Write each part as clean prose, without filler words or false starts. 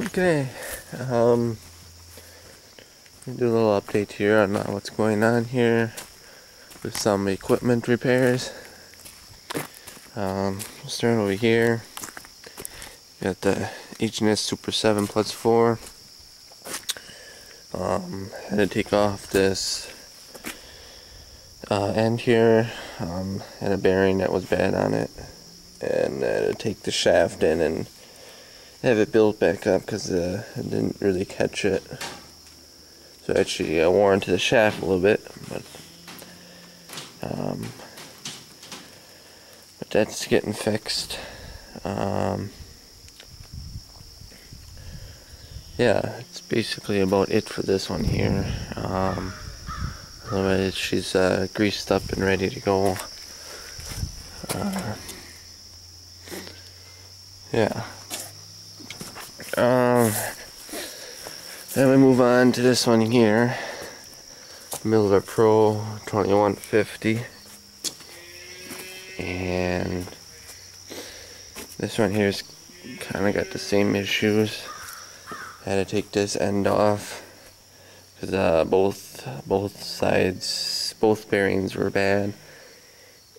Okay, do a little update here on what's going on here with some equipment repairs. Starting over here, got the H&S Super 7 Plus 4. Had to take off this end here. Had a bearing that was bad on it, and had to take the shaft in and have it built back up because it didn't really catch it. So actually I wore into the shaft a little bit, but that's getting fixed. Yeah, it's basically about it for this one here. Otherwise she's greased up and ready to go. Yeah. Then we move on to this one here, Miller Pro 2150, and this one here's kind of got the same issues. Had to take this end off because both sides, both bearings were bad,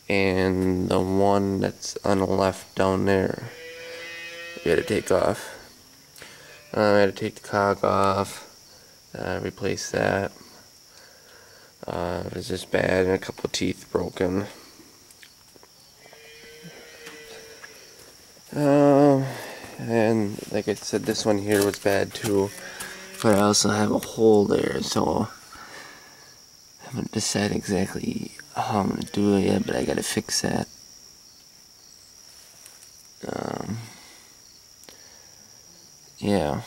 and the one that's on the left down there we had to take off. I had to take the cog off, replace that. It was just bad, and a couple of teeth broken. And like I said, this one here was bad too, but I also have a hole there, so I haven't decided exactly how I'm gonna do it yet, but I gotta fix that. Yeah.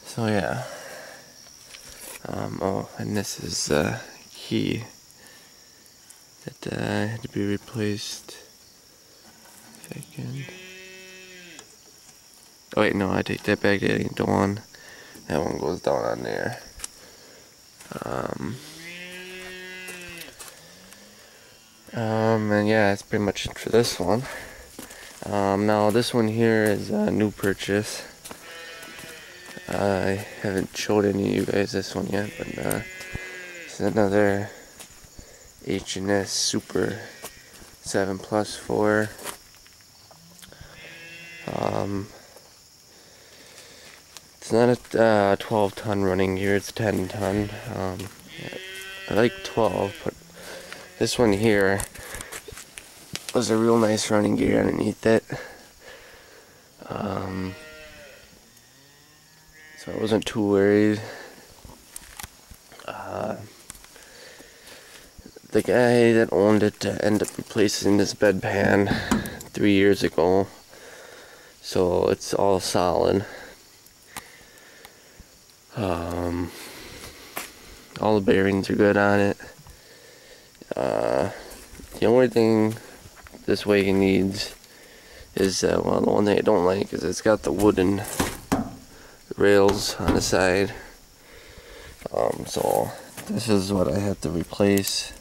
So yeah. Oh, and this is the key that had to be replaced. If I can. Oh wait, no, I take that back. That ain't the one. That one goes down on there. And yeah, that's pretty much it for this one. Now this one here is a new purchase. I haven't showed any of you guys this one yet, but it's another H&S Super 7 Plus 4. It's not a 12-ton running gear, it's 10-ton. I like 12, but this one here was a real nice running gear underneath it. So I wasn't too worried. The guy that owned it ended up replacing this bedpan 3 years ago, so it's all solid. All the bearings are good on it. The only thing this wagon needs is, well, the one thing I don't like is it's got the wooden rails on the side. So this is what I have to replace.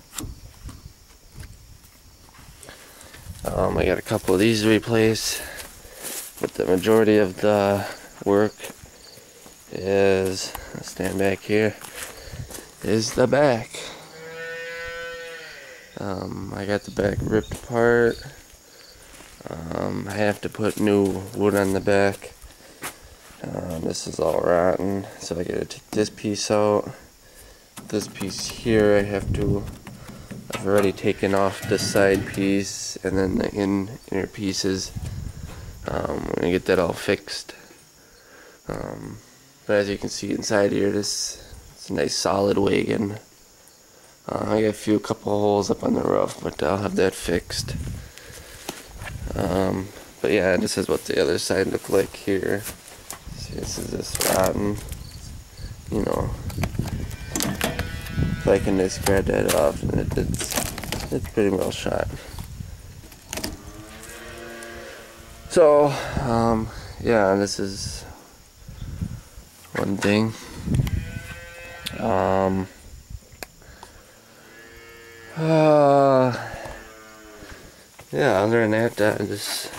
I got a couple of these to replace, but the majority of the work is, I'll stand back here, is the back. I got the back ripped apart. I have to put new wood on the back. This is all rotten, so I gotta take this piece out. This piece here I've already taken off the side piece, and then the inner pieces. I'm gonna get that all fixed. But as you can see inside here, it's a nice solid wagon. I got a couple holes up on the roof, but I'll have that fixed. But yeah, this is what the other side looked like here. See, this is this rotten, you know. If I can just grab that off, and it's pretty well shot. So, yeah, this is one thing. yeah, other than that, this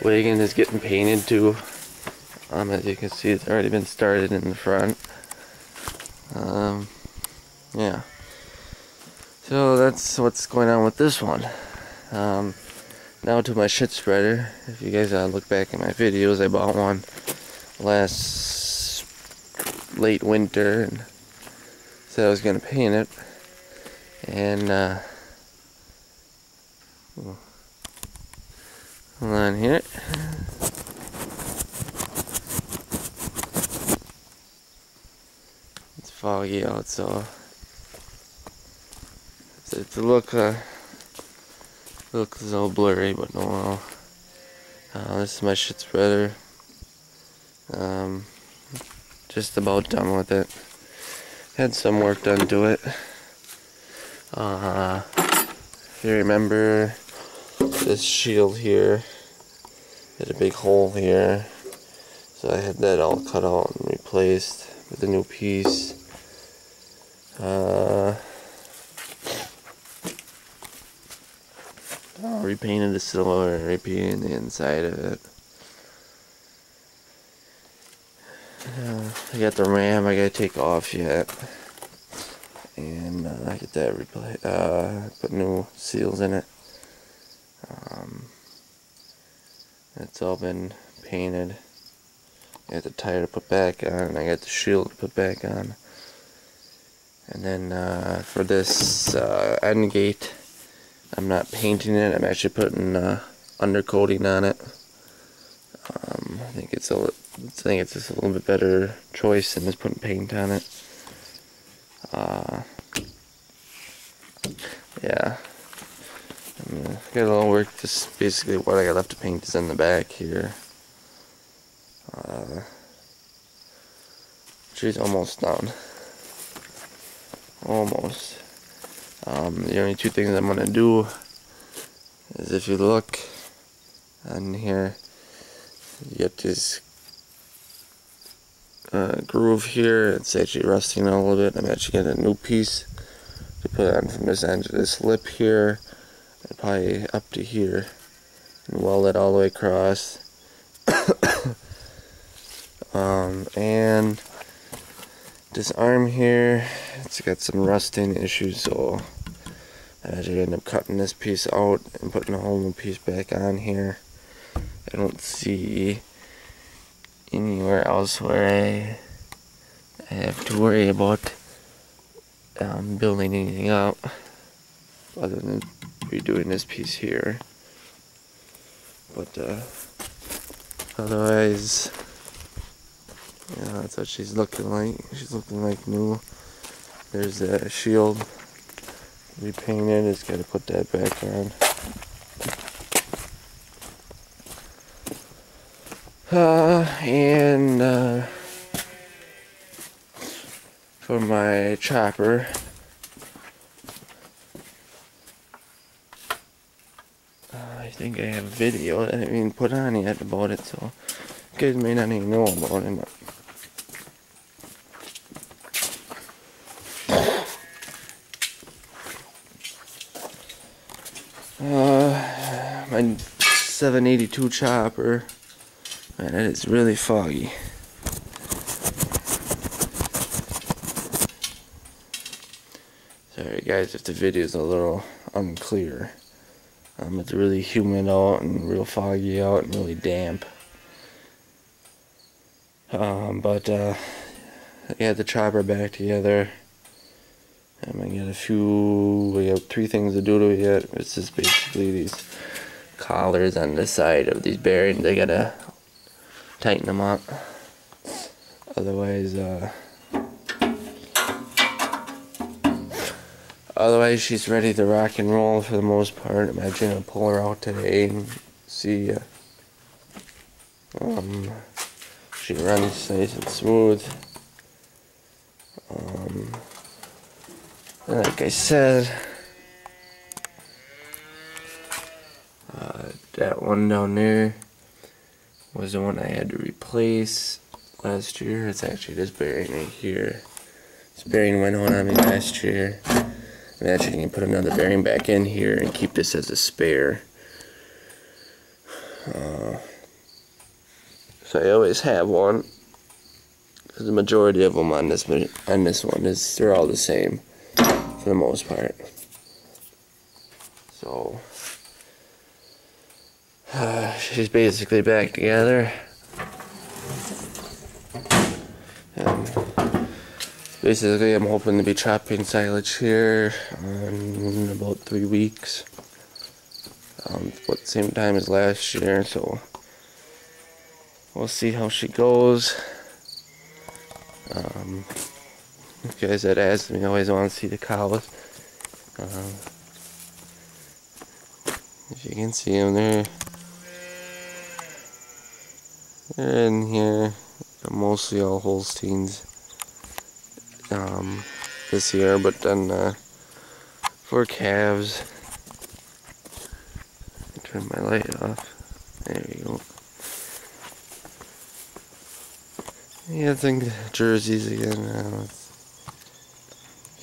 wagon is getting painted too. As you can see, it's already been started in the front. Yeah. So that's what's going on with this one. Now to my shit spreader. If you guys look back at my videos, I bought one last late winter and said I was gonna paint it. And hold on here. It's foggy out, so it's a looks a little blurry, but no. This is my shit spreader. Just about done with it. Had some work done to it. If you remember, this shield here had a big hole here, so I had that all cut out and replaced with a new piece. Repainted the silver and repainted the inside of it. I got the ram I gotta take off yet, and I get that replaced. Put new seals in it. It's all been painted. I got the tire to put back on, and I got the shield to put back on. And then for this end gate, I'm not painting it. I'm actually putting undercoating on it. I think it's just a little bit better choice than just putting paint on it. Yeah. Got a little work. Just basically what I got left to paint is in the back here. She's almost done. Almost. The only two things I'm gonna do is, if you look on here, you get this groove here. It's actually rusting a little bit. I'm actually getting a new piece to put on from this end to this lip here, and probably up to here, and weld it all the way across. And this arm here, it's got some rusting issues, so I actually end up cutting this piece out and putting a whole new piece back on here. I don't see anywhere else where I have to worry about building anything up other than redoing this piece here. But otherwise, yeah, that's what she's looking like. She's looking like new. There's the shield repainted. It's got to put that back on. And for my chopper, I think I have a video that I haven't even put on yet about it, so you guys may not even know about it. My 782 chopper, man, it is really foggy. Sorry guys if the video is a little unclear. It's really humid out and real foggy out and really damp. But I got the chopper back together. I'm gonna get we have 3 things to do to it yet. It's just basically these collars on the side of these bearings. I gotta tighten them up. Otherwise she's ready to rock and roll for the most part. I'm actually gonna pull her out today and see she runs nice and smooth. Like I said, that one down there was the one I had to replace last year. It's actually this bearing right here. This bearing went on me last year. I'm actually going to put another bearing back in here and keep this as a spare. So I always have one, because the majority of them on this one is they're all the same for the most part. So she's basically back together. And basically, I'm hoping to be chopping silage here in about 3 weeks. About the same time as last year, so we'll see how she goes. You guys that asked me, I always want to see the cows. If you can see them, they're in here. They're mostly all Holsteins this year, but then for calves, turn my light off. There we go. Yeah, I think jerseys again.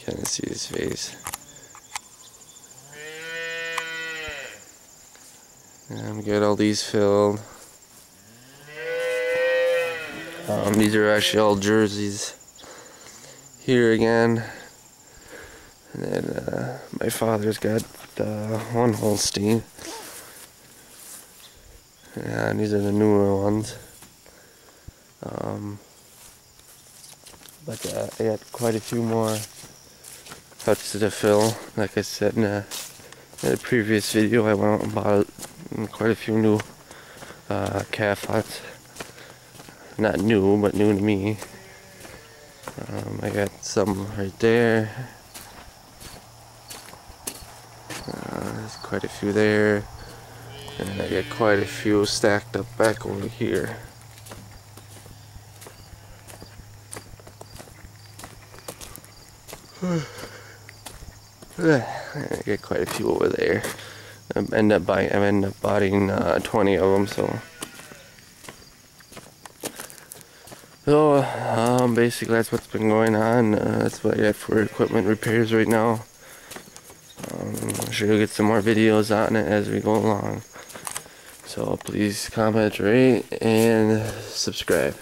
Kind of see his face. And get all these filled. These are actually all jerseys here again. And then my father's got one Holstein. Yeah, and these are the newer ones. But I got quite a few more huts to fill. Like I said in a previous video, I went out and bought quite a few new calf huts. Not new, but new to me. I got some right there. There's quite a few there. And I got quite a few stacked up back over here. I get quite a few over there. I end up buying 20 of them. So basically that's what's been going on. That's what I got for equipment repairs right now. I'm sure you'll get some more videos on it as we go along. So please comment, rate, and subscribe.